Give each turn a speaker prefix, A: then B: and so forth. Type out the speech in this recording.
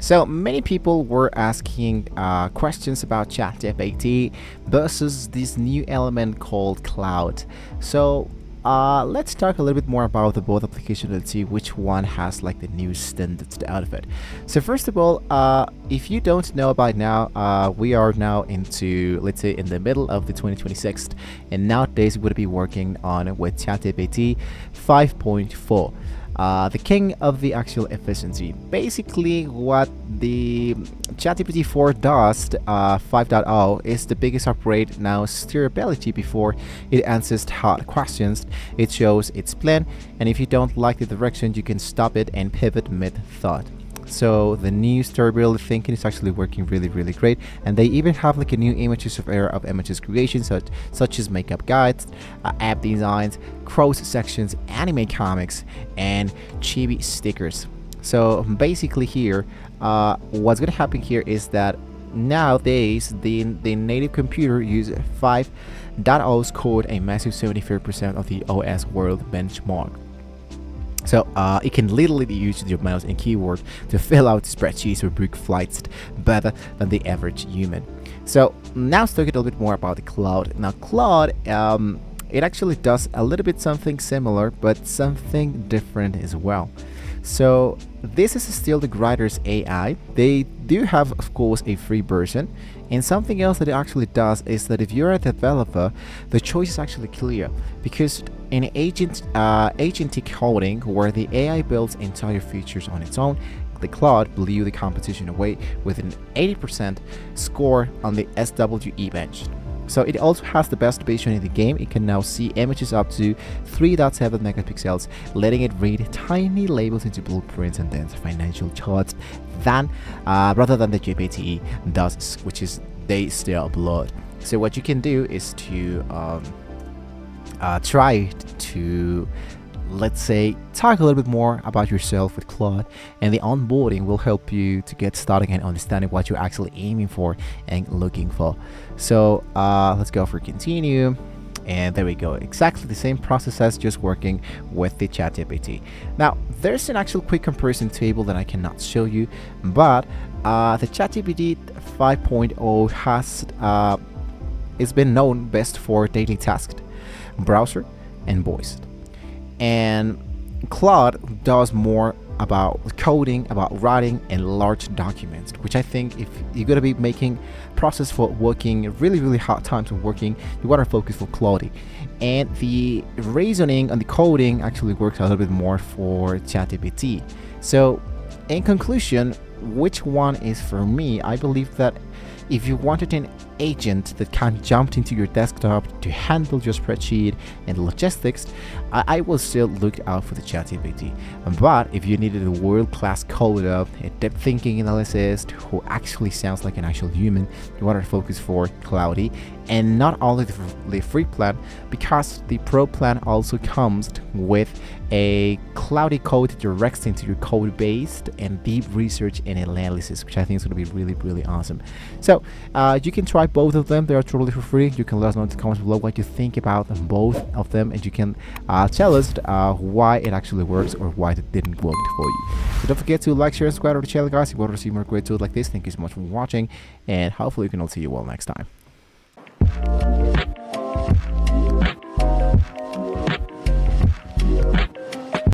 A: So many people were asking questions about ChatGPT versus this new element called Cloud. So let's talk a little bit more about the both applications and see which one has like the new standards out of it. So first of all, if you don't know by now, we are now into, let's say, in the middle of the 2026, and nowadays we would be working on with ChatGPT 5.4. The king of the actual efficiency. Basically, what the ChatGPT 4 does, 5.0, is the biggest upgrade now. Steerability before it answers hard questions, it shows its plan, and if you don't like the direction, you can stop it and pivot mid-thought. So the new steerability thinking is actually working really great, and they even have like a new images of era of images creation, such as makeup guides, app designs, cross sections, anime comics, and chibi stickers. So basically here, what's gonna happen here is that nowadays the native computer use 5.0 scored a massive 74% of the OS world benchmark. So it can literally use your mouse and keyboard to fill out spreadsheets or book flights better than the average human. So now let's talk a little bit more about the Claude. Now Claude, it actually does a little bit something similar, but something different as well. So this is still the writer's AI. They do have, of course, a free version. And something else that it actually does is that if you're a developer, the choice is actually clear, because in agentic coding, where the AI builds entire features on its own, the Claude blew the competition away with an 80% score on the SWE bench. So it also has the best vision in the game. It can now see images up to 3.7 megapixels, letting it read tiny labels into blueprints and then financial charts than rather than the GPT does, which is they still upload. So what you can do is to try to, let's say, talk a little bit more about yourself with Claude, and the onboarding will help you to get started and understanding what you're actually aiming for and looking for. So let's go for continue, and there we go. Exactly the same process as just working with the ChatGPT. Now there's an actual quick comparison table that I cannot show you, but the ChatGPT 5.0 has it's been known best for daily tasks, browser, and voice. And Claude does more about coding, about writing, and large documents, which I think if you're gonna be making process for working really hard times of working, you want to focus for Claude. And the reasoning and the coding actually works a little bit more for ChatGPT. So in conclusion, which one is for me? I believe that if you wanted an agent that can jump into your desktop to handle your spreadsheet and logistics, I will still look out for the ChatGPT. But if you needed a world-class coder, a deep thinking analyst who actually sounds like an actual human, you want to focus for Cloudy, and not only the free plan, because the pro plan also comes with a Cloudy code directs into your code base and deep research and analysis, which I think is going to be really awesome. So you can try both of them. They are totally for free. You can let us know in the comments below what you think about both of them, and you can tell us why it actually works or why it didn't work for you. So don't forget to like, share, and subscribe to the channel, guys. If you want to see more great tools like this, thank you so much for watching, and hopefully we can all see you all next time.